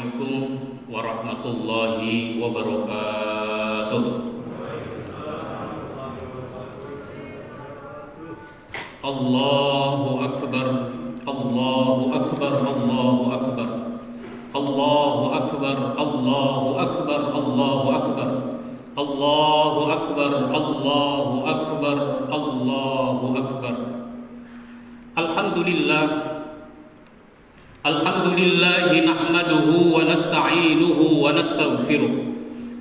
Assalamualaikum warahmatullahi wabarakatuh. Allahu akbar, Allahu akbar, Allahu akbar, Allahu akbar, Allahu akbar, Allahu akbar, Allahu akbar, Allahu akbar, Allahu akbar. Alhamdulillahi nahmaduhu wa nasta'inuhu wa nastaghfiruh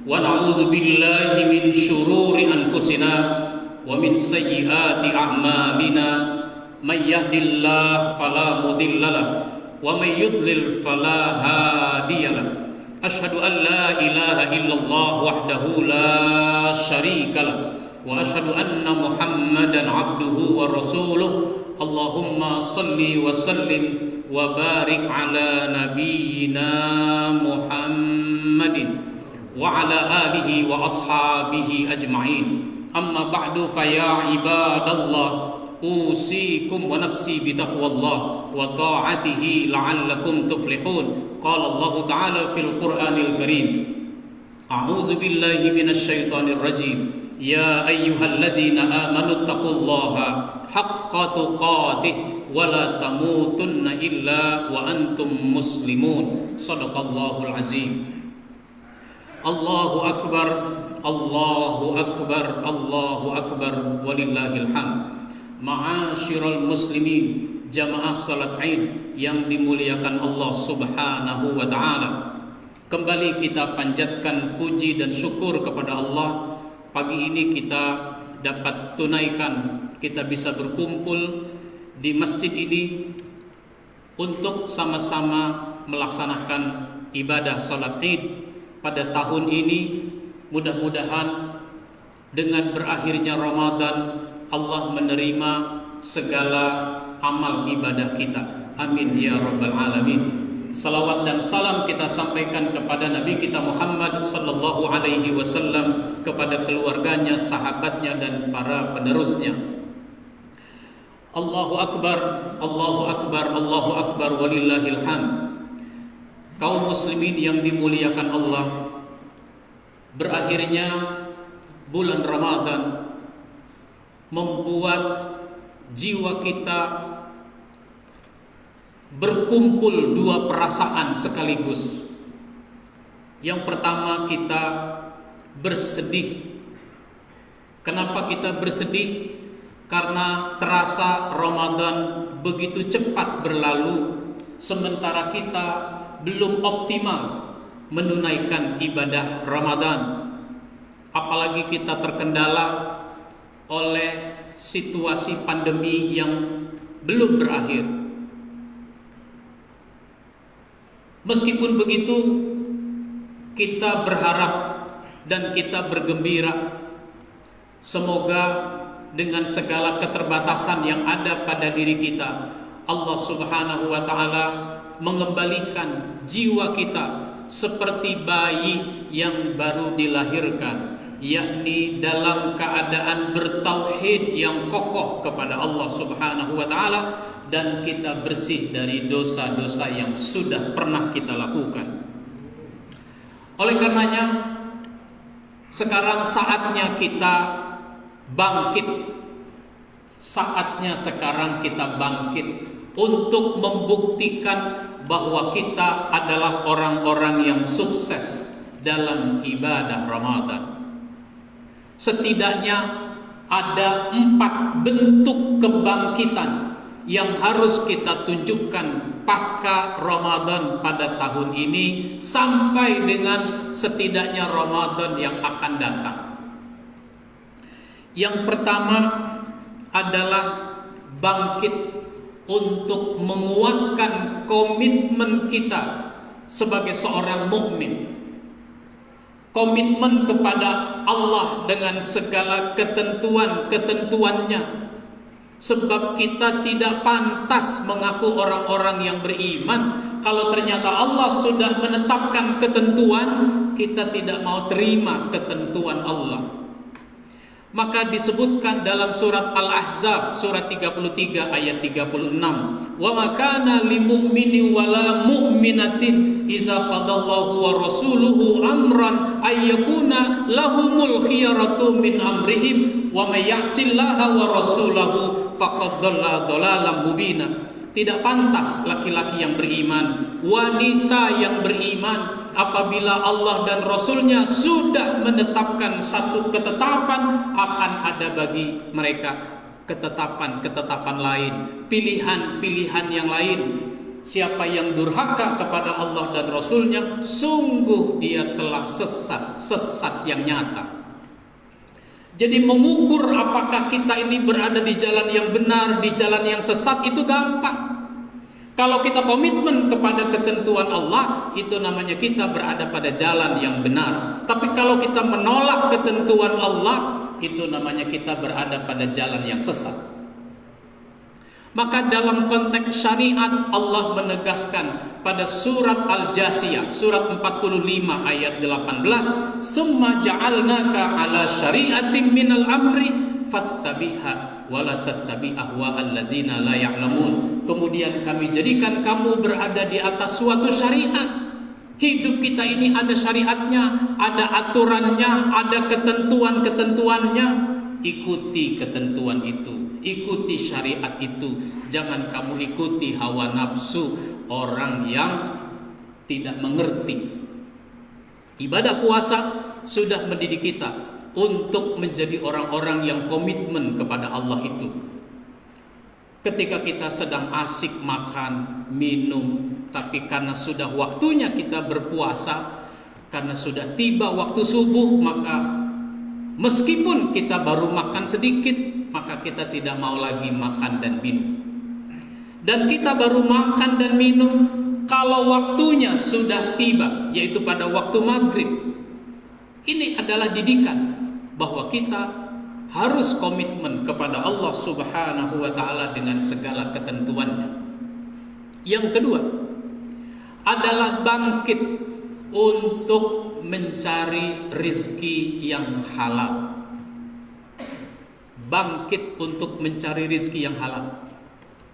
wa na'udzu billahi min shururi anfusina wa min sayyiati a'malina may yahdihillahu fala mudhillalah wa may yudlil fala hadiyalah. Asyhadu an la ilaha illallah wahdahu la syarikalah wa asyhadu anna Muhammadan abduhu wa rasuluh. Allahumma salli wa sallim wa barik ala nabiyyina Muhammadin wa ala alihi wa ashabihi ajma'in. Amma ba'du, fa ya ibadallah, usikum wa nafsi bitaqwallah wa ta'atihi la'allakum tuflihun. Qala Allah ta'ala fil Qur'anil Karim, a'udzu billahi minasy syaithanir rajim. Ya ayyuhalladzina amanu taqullaha haqqa tuqatih wa la tamutunna illa wa antum muslimun. Shadaqallahul azim. Allahu akbar, Allahu akbar, Allahu akbar, walillahil hamd. Ma'asyiral muslimin, jamaah salat Id yang dimuliakan Allah Subhanahu wa taala. Kembali kita panjatkan puji dan syukur kepada Allah. Pagi ini kita dapat tunaikan, kita bisa berkumpul di masjid ini untuk sama-sama melaksanakan ibadah salat Id pada tahun ini. Mudah-mudahan dengan berakhirnya Ramadan, Allah menerima segala amal ibadah kita. Amin ya rabbal alamin. Salawat dan salam kita sampaikan kepada Nabi kita Muhammad sallallahu alaihi wasallam, kepada keluarganya, sahabatnya dan para penerusnya. Allahu akbar, Allahu akbar, Allahu akbar, walillahil hamd. Kaum muslimin yang dimuliakan Allah, berakhirnya bulan Ramadan membuat jiwa kita berkumpul dua perasaan sekaligus. Yang pertama, kita bersedih. Kenapa kita bersedih? Karena terasa Ramadan begitu cepat berlalu, sementara kita belum optimal menunaikan ibadah Ramadan. Apalagi kita terkendala oleh situasi pandemi yang belum berakhir. Meskipun begitu, kita berharap dan kita bergembira, semoga dengan segala keterbatasan yang ada pada diri kita, Allah Subhanahu wa ta'ala mengembalikan jiwa kita seperti bayi yang baru dilahirkan, yakni dalam keadaan bertauhid yang kokoh kepada Allah Subhanahu wa ta'ala, dan kita bersih dari dosa-dosa yang sudah pernah kita lakukan. Oleh karenanya, sekarang saatnya kita bangkit. Saatnya sekarang kita bangkit untuk membuktikan bahwa kita adalah orang-orang yang sukses dalam ibadah Ramadan. Setidaknya ada 4 bentuk kebangkitan yang harus kita tunjukkan pasca Ramadan pada tahun ini sampai dengan setidaknya Ramadan yang akan datang. Yang pertama adalah bangkit untuk menguatkan komitmen kita sebagai seorang mukmin. Komitmen kepada Allah dengan segala ketentuan-ketentuannya. Sebab kita tidak pantas mengaku orang-orang yang beriman kalau ternyata Allah sudah menetapkan ketentuan, kita tidak mau terima ketentuan Allah. Maka disebutkan dalam surat Al-Ahzab surat 33 ayat 36, "Wa ma kana lil mu'mini wala mu'minatin idza qadallahu wa rasuluhu amran ay yakuna lahumul khiyaratu min amrihim wa may ya'sillaha wa rasulahu faqad dhalla dhalalan mubina." Tidak pantas laki-laki yang beriman, wanita yang beriman, apabila Allah dan Rasulnya sudah menetapkan satu ketetapan, akan ada bagi mereka ketetapan-ketetapan lain, pilihan-pilihan yang lain. Siapa yang durhaka kepada Allah dan Rasulnya, sungguh dia telah sesat yang nyata. Jadi mengukur apakah kita ini berada di jalan yang benar, di jalan yang sesat, itu gampang. Kalau kita komitmen kepada ketentuan Allah, itu namanya kita berada pada jalan yang benar. Tapi kalau kita menolak ketentuan Allah, itu namanya kita berada pada jalan yang sesat. Maka dalam konteks syariat, Allah menegaskan pada surat Al-Jasiyah surat 45 ayat 18, "Summa ja'alnaka ala syari'atin minal amri fattabi'ha wa la tattabi' ahwa'al ladzina la ya'lamun." Kemudian kami jadikan kamu berada di atas suatu syariat. Hidup kita ini ada syariatnya, ada aturannya, ada ketentuan-ketentuannya. Ikuti ketentuan itu, ikuti syariat itu. Jangan kamu ikuti hawa nafsu orang yang tidak mengerti. Ibadah puasa sudah mendidik kita untuk menjadi orang-orang yang komitmen kepada Allah itu. Ketika kita sedang asik makan, minum, tapi karena sudah waktunya kita berpuasa, karena sudah tiba waktu subuh, maka meskipun kita baru makan sedikit, maka kita tidak mau lagi makan dan minum. Dan kita baru makan dan minum kalau waktunya sudah tiba, yaitu pada waktu maghrib. Ini adalah didikan bahwa kita harus komitmen kepada Allah Subhanahu wa ta'ala dengan segala ketentuannya. Yang kedua adalah bangkit untuk mencari rizki yang halal. Bangkit untuk mencari rizki yang halal.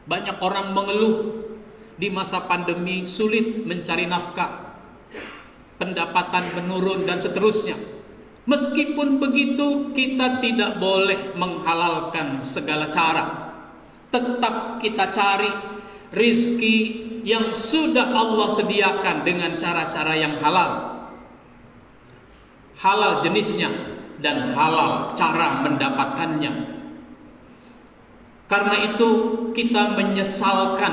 Banyak orang mengeluh di masa pandemi sulit mencari nafkah, pendapatan menurun dan seterusnya. Meskipun begitu, kita tidak boleh menghalalkan segala cara. Tetap kita cari rizki yang sudah Allah sediakan dengan cara-cara yang halal. Halal jenisnya dan halal cara mendapatkannya. Karena itu kita menyesalkan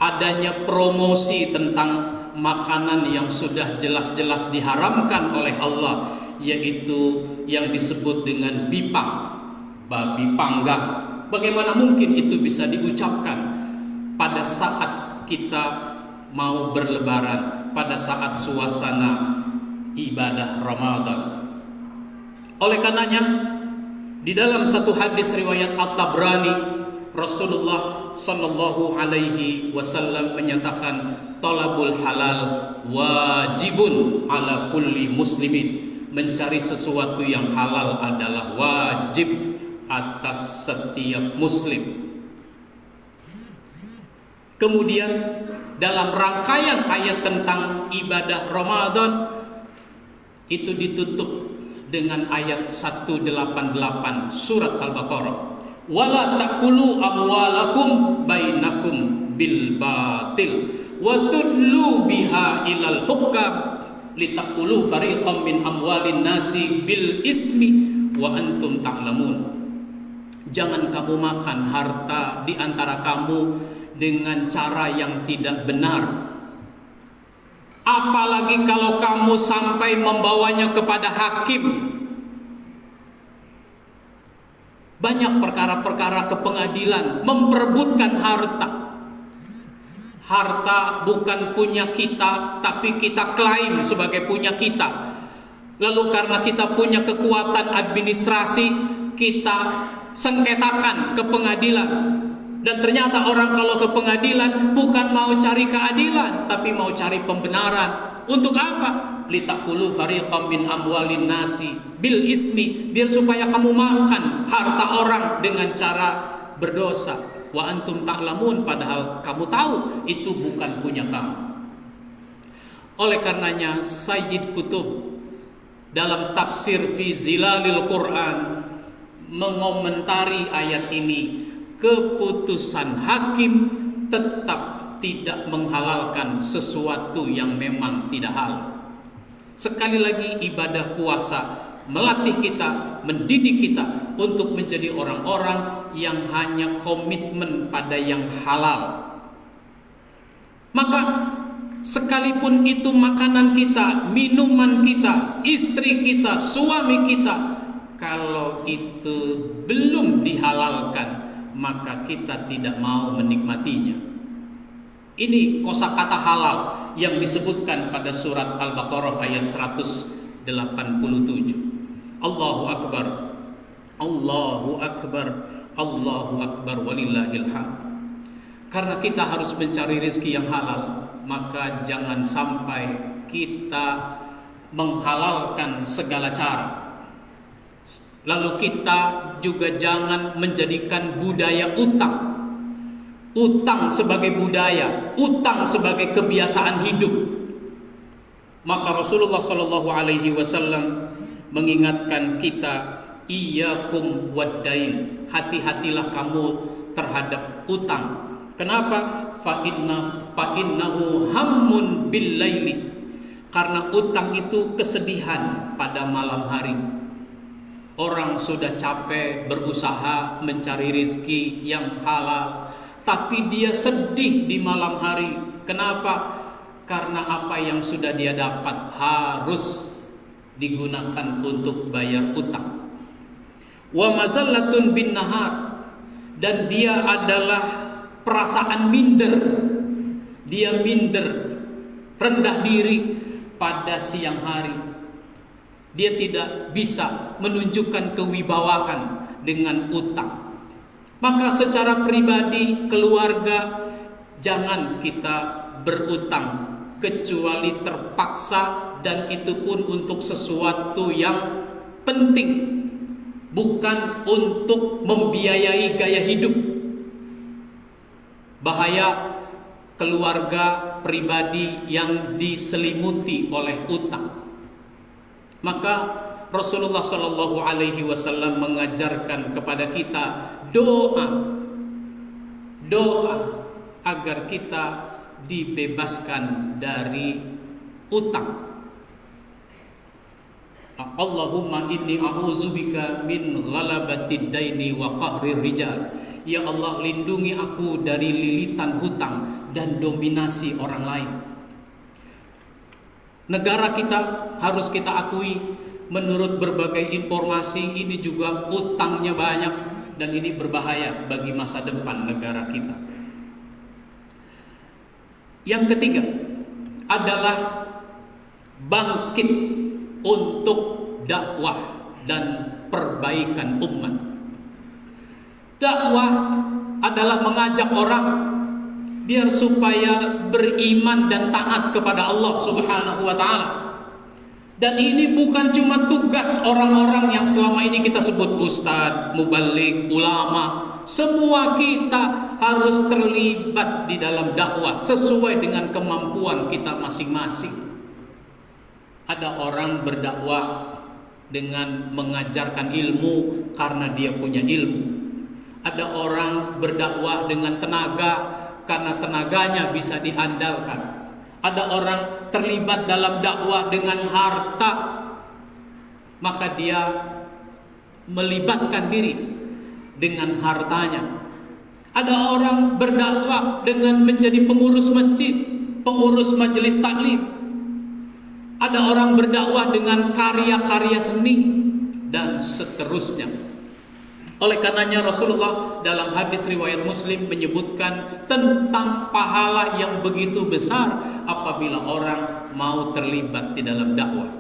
adanya promosi tentang makanan yang sudah jelas-jelas diharamkan oleh Allah, yaitu yang disebut dengan bipang, babi panggang. Bagaimana mungkin itu bisa diucapkan pada saat kita mau berlebaran, pada saat suasana ibadah Ramadan? Oleh karenanya, di dalam satu hadis riwayat At-Tabrani, Rasulullah sallallahu alaihi wasallam menyatakan, talabul halal wajibun ala kulli muslimin. Mencari sesuatu yang halal adalah wajib atas setiap muslim. Kemudian dalam rangkaian ayat tentang ibadah Ramadan itu ditutup dengan ayat 188 surat Al-Baqarah. Wala taqulu amwalakum bainakum bil batil wa tudlu biha ilal hukam litaqulu fariqam min amwalin nasi bil ismi wa antum ta'lamun. Jangan kamu makan harta di antara kamu dengan cara yang tidak benar. Apalagi kalau kamu sampai membawanya kepada hakim. Banyak perkara-perkara ke pengadilan memperebutkan harta. Harta bukan punya kita, tapi kita klaim sebagai punya kita. Lalu karena kita punya kekuatan administrasi, kita sengketakan ke pengadilan. Dan ternyata orang kalau ke pengadilan bukan mau cari keadilan, tapi mau cari pembenaran. Untuk apa? litakulu fariqam min amwalin nasi bil ismi, biar supaya kamu makan harta orang dengan cara berdosa. Wa antum ta'lamun, padahal kamu tahu itu bukan punya kamu. Oleh karenanya Sayyid Qutb dalam tafsir fi Zilalil Quran mengomentari ayat ini, keputusan hakim tetap tidak menghalalkan sesuatu yang memang tidak halal. Sekali lagi, ibadah puasa melatih kita, mendidik kita untuk menjadi orang-orang yang hanya komitmen pada yang halal. Maka sekalipun itu makanan kita, minuman kita, istri kita, suami kita, kalau itu belum dihalalkan, maka kita tidak mau menikmatinya. Ini kosakata halal yang disebutkan pada surat Al-Baqarah ayat 187. Allahu Akbar, Allahu Akbar, Allahu Akbar, walillahil hamd. Karena kita harus mencari rezeki yang halal, maka jangan sampai kita menghalalkan segala cara. Lalu kita juga jangan menjadikan budaya utang. Utang sebagai budaya, utang sebagai kebiasaan hidup. Maka Rasulullah Shallallahu Alaihi Wasallam mengingatkan kita, iyyakum waddain, hati-hatilah kamu terhadap utang. Kenapa? Fa innahu hammun bil laili, karena utang itu kesedihan pada malam hari. Orang sudah capek berusaha mencari rezeki yang halal, tapi dia sedih di malam hari. Kenapa? Karena apa yang sudah dia dapat harus digunakan untuk bayar utang. Wa mazallatun bin nahar, dan dia adalah perasaan minder. Dia minder, rendah diri pada siang hari. Dia tidak bisa menunjukkan kewibawaan dengan utang. Maka secara pribadi, keluarga, jangan kita berutang kecuali terpaksa, dan itu pun untuk sesuatu yang penting, bukan untuk membiayai gaya hidup. Bahaya keluarga pribadi yang diselimuti oleh utang. Maka Rasulullah Shallallahu Alaihi Wasallam mengajarkan kepada kita doa agar kita dibebaskan dari utang. Allahumma inni a'udzubika min ghalabatid daini wa qahrir rijal. Ya Allah, lindungi aku dari lilitan hutang dan dominasi orang lain. Negara kita, harus kita akui, menurut berbagai informasi, ini juga utangnya banyak, dan ini berbahaya bagi masa depan negara kita. Yang ketiga adalah bangkit untuk dakwah dan perbaikan umat. Dakwah adalah mengajak orang biar supaya beriman dan taat kepada Allah Subhanahu wa taala. Dan ini bukan cuma tugas orang-orang yang selama ini kita sebut ustadz, muballigh, ulama. Semua kita harus terlibat di dalam dakwah sesuai dengan kemampuan kita masing-masing. Ada orang berdakwah dengan mengajarkan ilmu karena dia punya ilmu. Ada orang berdakwah dengan tenaga karena tenaganya bisa diandalkan. Ada orang terlibat dalam dakwah dengan harta, maka dia melibatkan diri dengan hartanya. Ada orang berdakwah dengan menjadi pengurus masjid, pengurus majelis taklim. Ada orang berdakwah dengan karya-karya seni, dan seterusnya. Oleh karenanya Rasulullah dalam hadis riwayat Muslim menyebutkan tentang pahala yang begitu besar apabila orang mau terlibat di dalam dakwah.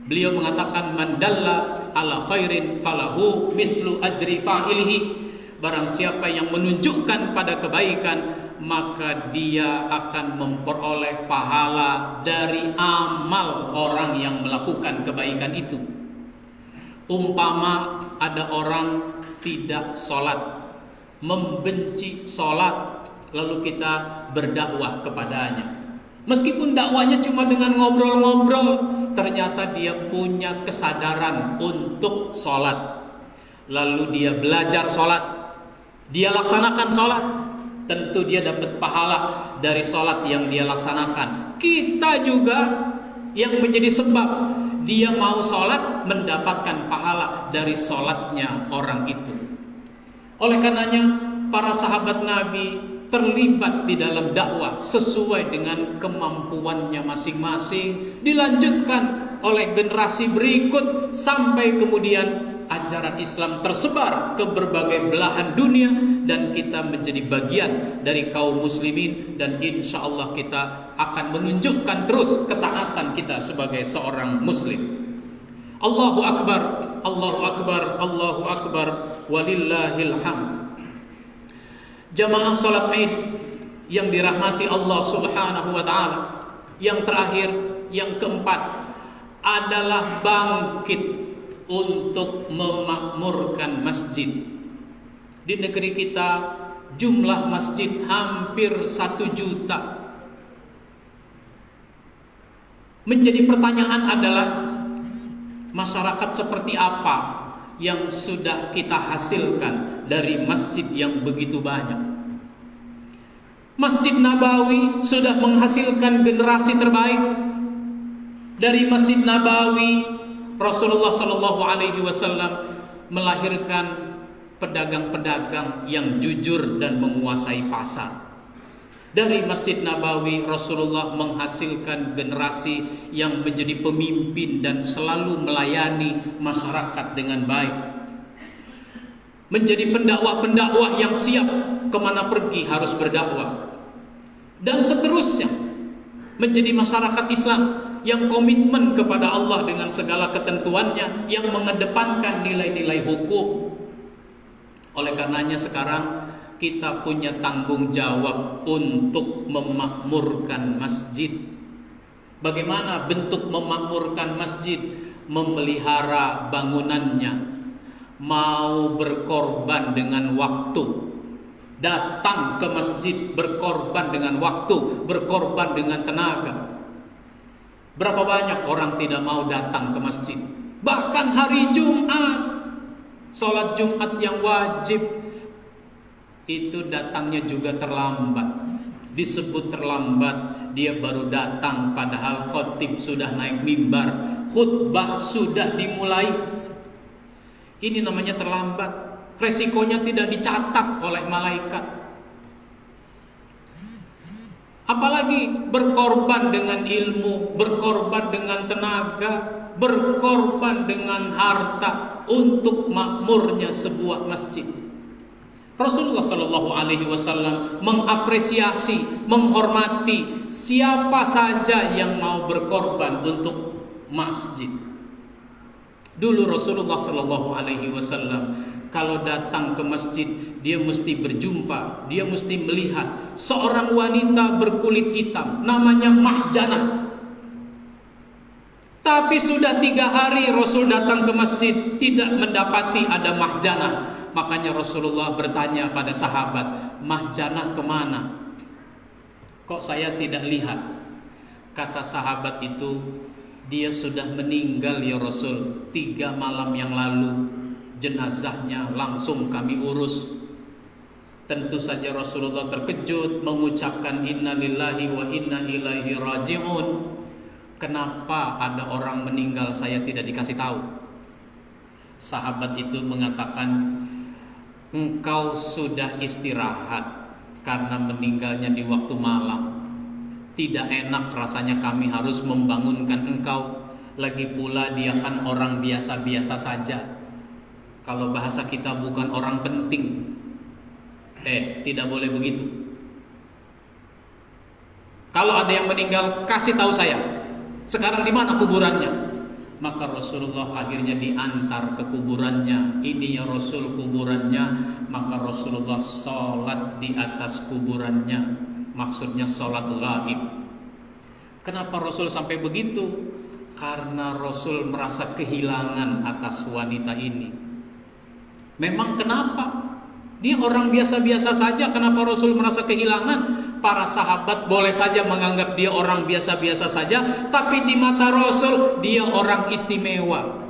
Beliau mengatakan, man dalla ala khairin falahu mislu ajri fa'ilihi. Barang siapa yang menunjukkan pada kebaikan, maka dia akan memperoleh pahala dari amal orang yang melakukan kebaikan itu. Umpama ada orang tidak sholat, membenci sholat, lalu kita berdakwah kepadanya. Meskipun dakwanya cuma dengan ngobrol-ngobrol, ternyata dia punya kesadaran untuk sholat. Lalu dia belajar sholat, dia laksanakan sholat, tentu dia dapat pahala dari sholat yang dia laksanakan. Kita juga yang menjadi sebab dia mau sholat mendapatkan pahala dari sholatnya orang itu. Oleh karenanya para sahabat Nabi terlibat di dalam dakwah sesuai dengan kemampuannya masing-masing, dilanjutkan oleh generasi berikut sampai kemudian ajaran Islam tersebar ke berbagai belahan dunia dan kita menjadi bagian dari kaum muslimin, dan insya Allah kita akan menunjukkan terus ketaatan kita sebagai seorang muslim. Allahu Akbar, Allahu Akbar, Allahu Akbar, walillahil hamd. Jamaah salat Id yang dirahmati Allah Subhanahu wa taala, yang terakhir, yang keempat adalah bangkit untuk memakmurkan masjid. Di negeri kita jumlah masjid hampir 1 juta. Menjadi pertanyaan adalah masyarakat seperti apa yang sudah kita hasilkan dari masjid yang begitu banyak. Masjid Nabawi sudah menghasilkan generasi terbaik. Dari Masjid Nabawi Rasulullah Shallallahu Alaihi Wasallam melahirkan pedagang-pedagang yang jujur dan menguasai pasar. Dari Masjid Nabawi Rasulullah menghasilkan generasi yang menjadi pemimpin dan selalu melayani masyarakat dengan baik. Menjadi pendakwah-pendakwah yang siap kemana pergi harus berdakwah. Dan seterusnya menjadi masyarakat Islam yang komitmen kepada Allah dengan segala ketentuannya, yang mengedepankan nilai-nilai hukum. Oleh karenanya sekarang kita punya tanggung jawab untuk memakmurkan masjid. Bagaimana bentuk memakmurkan masjid? Memelihara bangunannya, mau berkorban dengan waktu, datang ke masjid berkorban dengan waktu, berkorban dengan tenaga. Berapa banyak orang tidak mau datang ke masjid? Bahkan hari Jumat, sholat Jumat yang wajib, itu datangnya juga terlambat. Disebut terlambat, dia baru datang padahal khotib sudah naik mimbar, khutbah sudah dimulai. Ini namanya terlambat. Resikonya tidak dicatat oleh malaikat. Apalagi berkorban dengan ilmu, berkorban dengan tenaga, berkorban dengan harta untuk makmurnya sebuah masjid. Rasulullah Shallallahu Alaihi Wasallam mengapresiasi, menghormati siapa saja yang mau berkorban untuk masjid. Dulu Rasulullah Shallallahu Alaihi Wasallam kalau datang ke masjid, dia mesti berjumpa, dia mesti melihat seorang wanita berkulit hitam, namanya Mahjanah. Tapi sudah 3 hari Rasul datang ke masjid, tidak mendapati ada Mahjanah. Makanya Rasulullah bertanya pada sahabat, Mahjanah kemana? Kok saya tidak lihat? Kata sahabat itu, dia sudah meninggal ya Rasul, 3 malam yang lalu. Jenazahnya langsung kami urus. Tentu saja Rasulullah terkejut, mengucapkan inna lillahi wa inna ilaihi raji'un. Kenapa ada orang meninggal saya tidak dikasih tahu? Sahabat itu mengatakan, engkau sudah istirahat karena meninggalnya di waktu malam. Tidak enak rasanya kami harus membangunkan engkau. Lagi pula dia kan orang biasa-biasa saja. Kalau bahasa kita bukan orang penting. Tidak boleh begitu. Kalau ada yang meninggal, kasih tahu saya. Sekarang di mana kuburannya? Maka Rasulullah akhirnya diantar ke kuburannya. Ini ya Rasul kuburannya. Maka Rasulullah sholat di atas kuburannya. Maksudnya sholat gaib. Kenapa Rasul sampai begitu? Karena Rasul merasa kehilangan atas wanita ini. Memang kenapa? Dia orang biasa-biasa saja. Kenapa Rasul merasa kehilangan? Para sahabat boleh saja menganggap dia orang biasa-biasa saja, tapi di mata Rasul dia orang istimewa.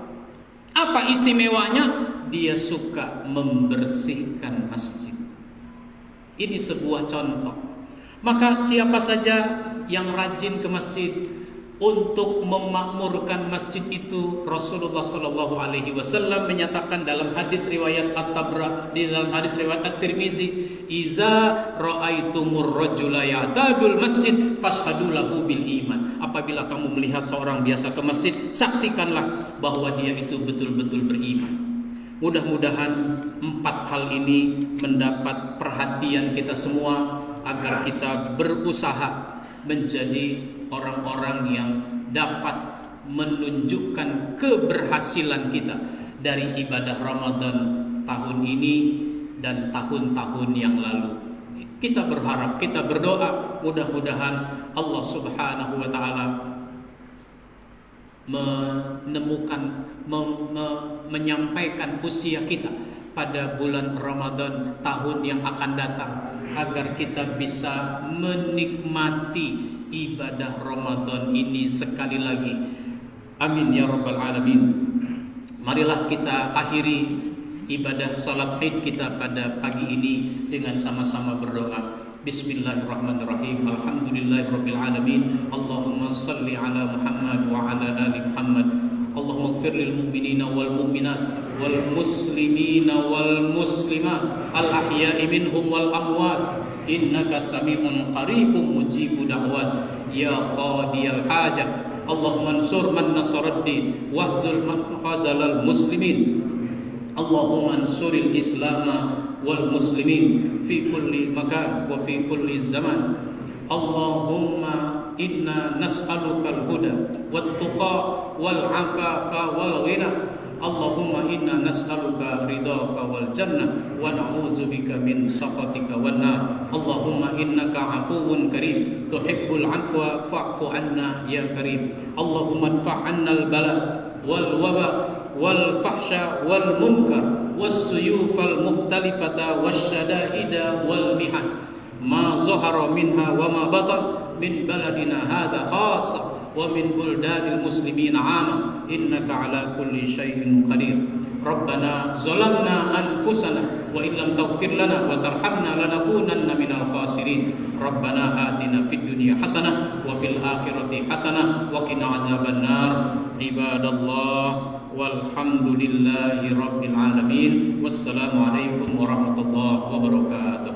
Apa istimewanya? Dia suka membersihkan masjid. Ini sebuah contoh. Maka siapa saja yang rajin ke masjid untuk memakmurkan masjid itu, Rasulullah Shallallahu Alaihi Wasallam menyatakan dalam hadis riwayat At-Tabrani, di dalam hadis riwayat At-Tirmizi, "Iza ra'aitumur rajula ya'tadul masjid fashhadu lahu bil iman." Apabila kamu melihat seorang biasa ke masjid, saksikanlah bahwa dia itu betul-betul beriman. Mudah-mudahan 4 hal ini mendapat perhatian kita semua agar kita berusaha menjadi orang-orang yang dapat menunjukkan keberhasilan kita dari ibadah Ramadan tahun ini dan tahun-tahun yang lalu. Kita berharap, kita berdoa, mudah-mudahan Allah Subhanahu wa taala menyampaikan usia kita pada bulan Ramadan tahun yang akan datang, agar kita bisa menikmati ibadah Ramadan ini sekali lagi. Amin ya rabbal alamin. Marilah kita akhiri ibadah salat Id kita pada pagi ini dengan sama-sama berdoa. Bismillahirrahmanirrahim. Alhamdulillahirabbil alamin. Allahumma shalli ala Muhammad wa ala ali Muhammad. Allahumma ighfir lil mu'minina wal mu'minat wal muslimina wal muslimat al ahya'i minhum wal amwat innaka sami'un qaribun mujibu da'wat ya qadiyal hajat. Allahumma ansur man nasaraddin wahzul man khazalal muslimin. Allahumma ansuril islama wal muslimin fi kulli makan wa fi kulli zaman. Allahumma inna nas'alukal huda wat tuqa wal afafa wal ghina. Allahumma inna nas'aluka ridhaka wal jannah wa na'udzubika min sakhatika wan nar. Allahumma innaka afuwun karim tuhibbul afwa fa'fu anna ya karim. Allahumma adfa'anna al bala wal waba wal fahsya wal munkar was suyufal mukhtalifata wasyada'ida wal mihan ma zahara minha wa ma batan min baladina hadha khassa wa min buldanil muslimin 'ama innaka ala kulli syai'in qadir. Rabbana zalamna anfusana wa illam taghfir lana wa tarhamna lanakunanna minal khasirin. Rabbana atina fid dunya hasanah wa fil akhirati hasanah wa qina adzaban nar. Ibadallah walhamdulillahi rabbil alamin. Wassalamu alaikum warahmatullahi wabarakatuh.